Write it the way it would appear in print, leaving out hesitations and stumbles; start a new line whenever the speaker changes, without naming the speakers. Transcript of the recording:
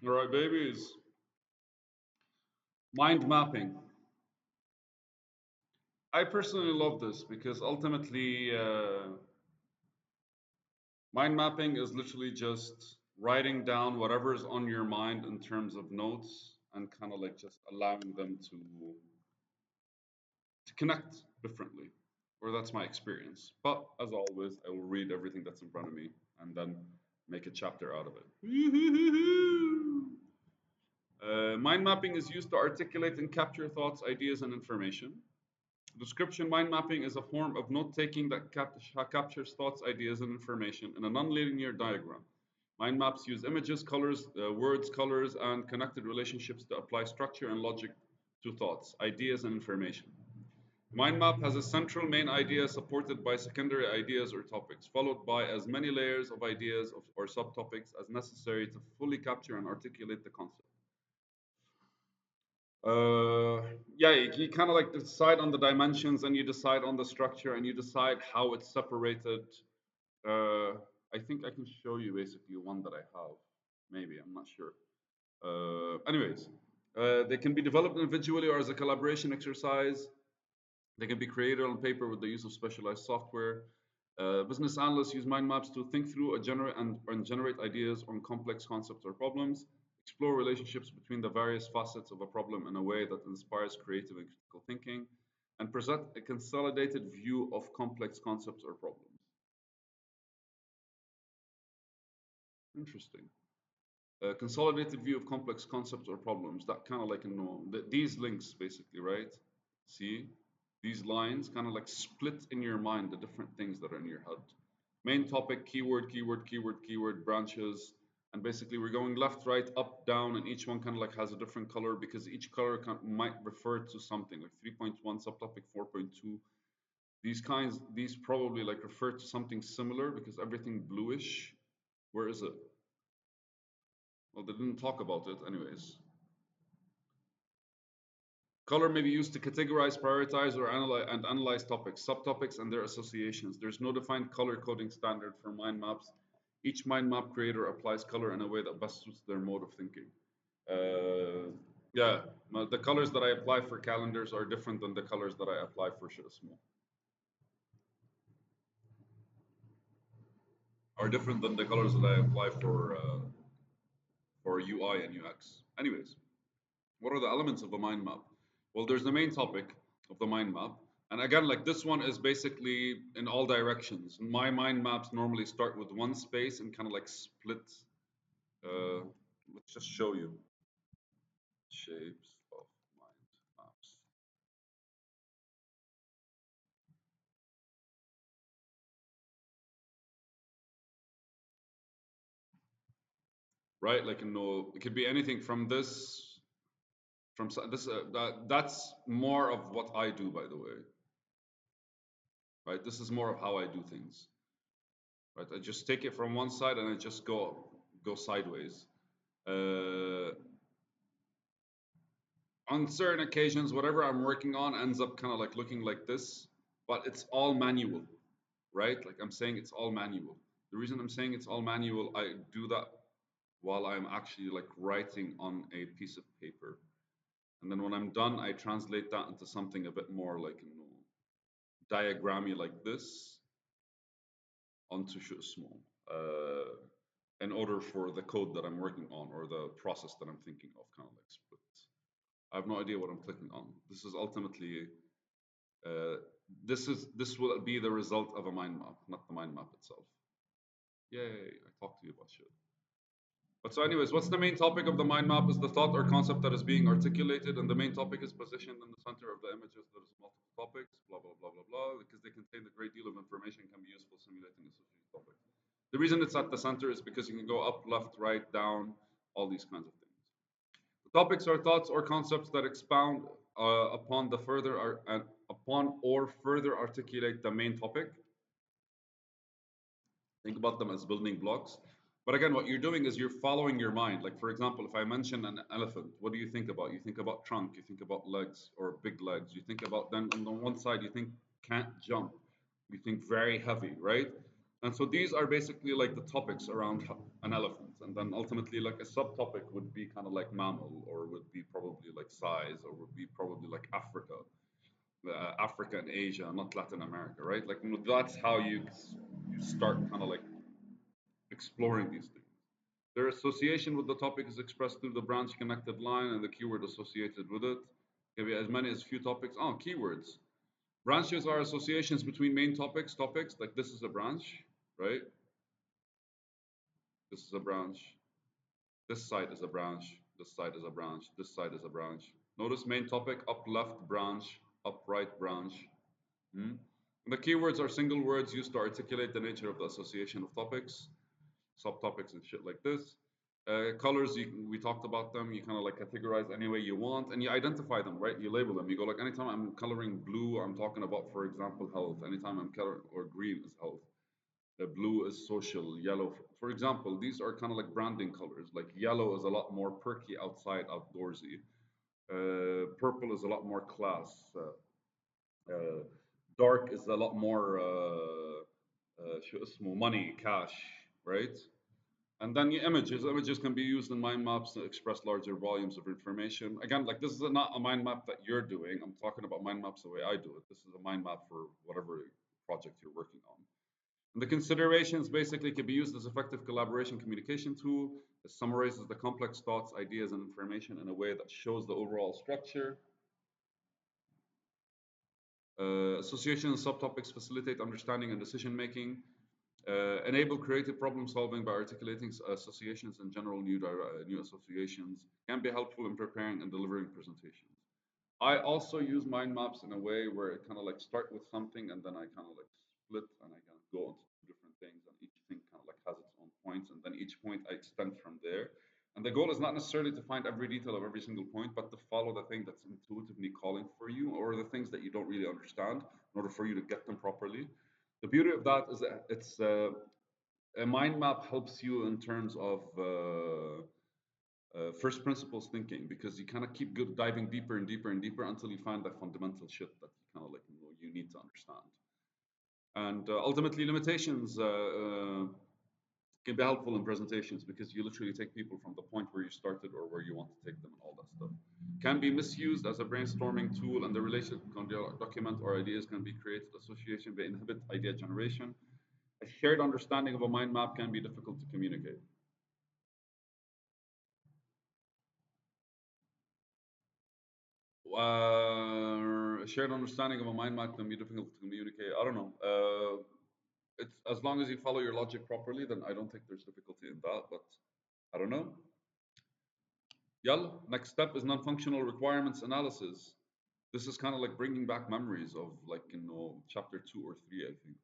All right, babies. Mind mapping. I personally love this because ultimately, mind mapping is literally just writing down whatever's on your mind in terms of notes and kind of like just allowing them to connect differently. Or that's my experience. But as always, I will read everything that's in front of me and then make a chapter out of it. Mind mapping is used to articulate and capture thoughts, ideas, and information. Description mind mapping is a form of note taking that captures thoughts, ideas, and information in a nonlinear diagram. Mind maps use images, colors, words, colors, and connected relationships to apply structure and logic to thoughts, ideas, and information. Mind map has a central main idea supported by secondary ideas or topics, followed by as many layers of ideas or subtopics as necessary to fully capture and articulate the concept. Uh, yeah, you kind of like decide on the dimensions and you decide on the structure and you decide how it's separated. Uh, I think I can show you basically one that I have. Maybe, I'm not sure. Anyways, they can be developed individually or as a collaboration exercise. They can be created on paper with the use of specialized software. Business analysts use mind maps to think through and generate ideas on complex concepts or problems, explore relationships between the various facets of a problem in a way that inspires creative and critical thinking, and present a consolidated view of complex concepts or problems. Interesting. A consolidated view of complex concepts or problems. That kind of like, these links basically, right? See? These lines kind of like split in your mind the different things that are in your head. Main topic, keyword, keyword, keyword, keyword, branches. And basically we're going left, right, up, down, and each one kind of like has a different color because each color might refer to something like 3.1 subtopic 4.2. These probably like refer to something similar because everything bluish. Where is it? Well, they didn't talk about it anyways. Color may be used to categorize, prioritize, or analyze topics, subtopics, and their associations. There's no defined color coding standard for mind maps. Each mind map creator applies color in a way that best suits their mode of thinking. Yeah, the colors that I apply for calendars are different than the colors that I apply for Shusmo, are different than the colors that I apply for UI and UX. Anyways, what are the elements of a mind map? Well, there's the main topic of the mind map. And again, like this one is basically in all directions. My mind maps normally start with one space and kind of like split. Uh, let's just show you shapes of mind maps. Right? Like, it could be anything from this, this, that's more of what I do, by the way. Right? This is more of how I do things. Right? I just take it from one side and I just go sideways. Uh, on certain occasions, whatever I'm working on ends up kind of like looking like this, but it's all manual, right? Like I'm saying, it's all manual. The reason I'm saying it's all manual, I do that while I'm actually like writing on a piece of paper. And then when I'm done, I translate that into something a bit more like, diagrammy like this onto small. In order for the code that I'm working on or the process that I'm thinking of kind of like split. I have no idea what I'm clicking on. This is ultimately this will be the result of a mind map, not the mind map itself. Yay! I talked to you about shit. But so, anyways, what's the main topic of the mind map? Is the thought or concept that is being articulated, and the main topic is positioned in the center of the images. There's multiple topics, blah blah blah blah blah, because they contain a great deal of information, can be useful simulating associated topics. The reason it's at the center is because you can go up, left, right, down, all these kinds of things. Topics are thoughts or concepts that expound upon the further upon or further articulate the main topic. Think about them as building blocks. But again, what you're doing is you're following your mind. Like for example, if I mention an elephant, what do you think about? You think about trunk, you think about legs or big legs. You think about then on the one side you think can't jump. You think very heavy, right? And so these are basically like the topics around an elephant. and then ultimately like a subtopic would be kind of like mammal, or would be probably like size, or would be probably like Africa, Africa and Asia, not Latin America, right? Like that's how you start kind of like exploring these things. Their association with the topic is expressed through the branch connected line and the keyword associated with it. Can be as many as few topics. Oh, keywords. Branches are associations between main topics. Topics like this is a branch, right? This is a branch. This side is a branch. This side is a branch. This side is a branch. Notice main topic, up left branch, up right branch. Hmm? The keywords are single words used to articulate the nature of the association of topics, subtopics, and shit like this. Colors, we talked about them. You kind of like categorize any way you want, and you identify them, right? You label them. You go like, anytime I'm coloring blue, I'm talking about, for example, health. Anytime I'm coloring, or green is health. The blue is social. Yellow, for example, these are kind of like branding colors. Like yellow is a lot more perky outside, outdoorsy. Purple is a lot more class. Uh, Dark is a lot more شو اسمه money, cash, right? And then your images. Images can be used in mind maps to express larger volumes of information. Again, like this is not a mind map that you're doing. I'm talking about mind maps the way I do it. This is a mind map for whatever project you're working on. And the considerations basically can be used as effective collaboration communication tool. It summarizes the complex thoughts, ideas, and information in a way that shows the overall structure. Association and subtopics facilitate understanding and decision making. Enable creative problem solving by articulating associations and general new associations. Can be helpful in preparing and delivering presentations. I also use mind maps in a way where it kind of like start with something, and then I kind of like split, and I kind of go on to different things, and each thing kind of like has its own points, and then each point I extend from there. And the goal is not necessarily to find every detail of every single point, but to follow the thing that's intuitively calling for you, or the things that you don't really understand, in order for you to get them properly. The beauty of that is that it's a mind map helps you in terms of first principles thinking, because you kind of keep diving deeper and deeper and deeper until you find that fundamental shit that you kind of like you need to understand. And ultimately, limitations can be helpful in presentations, because you literally take people from the point where you started or where you want to take them, and all that stuff. Can be misused as a brainstorming tool, and the relation document or ideas can be created. Association may inhibit idea generation. A shared understanding of a mind map can be difficult to communicate. A shared understanding of a mind map can be difficult to communicate. I don't know. It's as long as you follow your logic properly, then I don't think there's difficulty in that. But I don't know. Yalla. Next step is non-functional requirements analysis. This is kind of like bringing back memories of like chapter 2 or 3, I think.